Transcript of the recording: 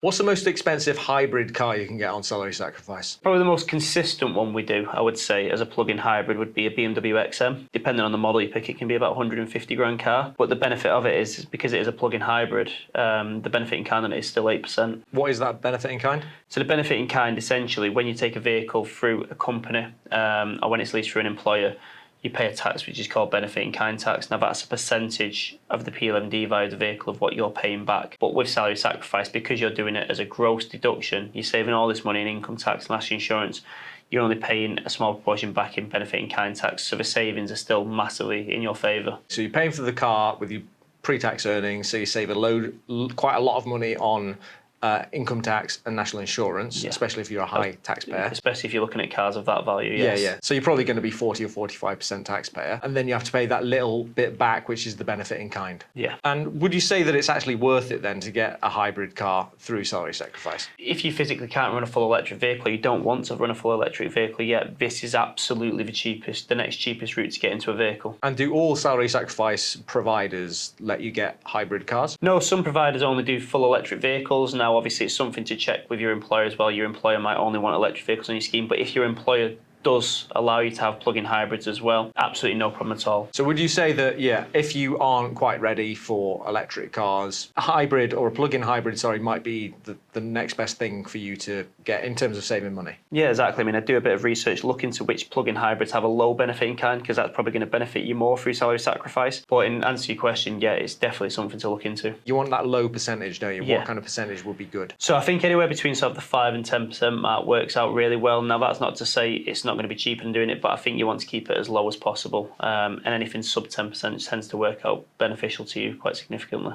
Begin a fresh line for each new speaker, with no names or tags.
What's the most expensive hybrid car you can get on salary sacrifice?
Probably the most consistent one we do, I would say, as a plug-in hybrid would be a BMW XM. Depending on the model you pick, it can be about 150 grand car. But the benefit of it is because it is a plug-in hybrid, the benefit in kind on it is still 8%.
What is that benefit in kind?
So the benefit in kind, essentially, when you take a vehicle through a company or when it's leased through an employer, you pay a tax which is called benefit in kind tax. Now that's a percentage of the P11D value of the vehicle of what you're paying back. But with salary sacrifice, because you're doing it as a gross deduction, you're saving all this money in income tax and national insurance, you're only paying a small proportion back in benefit in kind tax. So the savings are still massively in your favour.
So you're paying for the car with your pre-tax earnings, so you save quite a lot of money on income tax and national insurance, especially if you're a high taxpayer.
Especially if you're looking at cars of that value, yes.
Yeah. So you're probably going to be 40 or 45% taxpayer, and then you have to pay that little bit back, which is the benefit in kind.
Yeah.
And would you say that it's actually worth it then to get a hybrid car through salary sacrifice?
If you physically can't run a full electric vehicle, you don't want to run a full electric vehicle yet, this is absolutely the next cheapest route to get into a vehicle.
And do all salary sacrifice providers let you get hybrid cars?
No, some providers only do full electric vehicles. Now, obviously, it's something to check with your employer as well. Your employer might only want electric vehicles on your scheme, but if your employer does allow you to have plug-in hybrids as well, absolutely no problem at all.
So would you say that, if you aren't quite ready for electric cars, a hybrid or a plug-in hybrid, might be the next best thing for you to get in terms of saving money?
Yeah, exactly. I mean, I do a bit of research, look into which plug-in hybrids have a low benefit in kind, because that's probably going to benefit you more through salary sacrifice. But in answer to your question, yeah, it's definitely something to look into.
You want that low percentage, don't you?
Yeah.
What kind of percentage would be good?
So I think anywhere between sort of the 5 and 10% mark works out really well. Now, that's not to say it's not going to be cheaper than doing it, but I think you want to keep it as low as possible. And anything sub 10% tends to work out beneficial to you quite significantly.